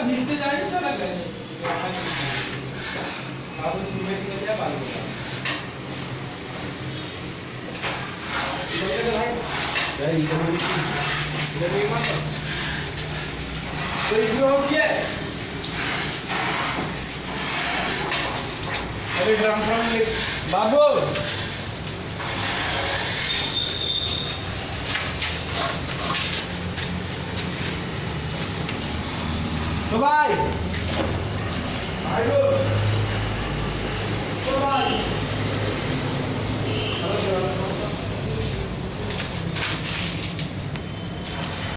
नीचे जाने से लग रहा है आप सुबह की क्या बात है इधर भाई इधर नहीं मत तो इसमें हो गया अरे ड्रम बाबू तो भाई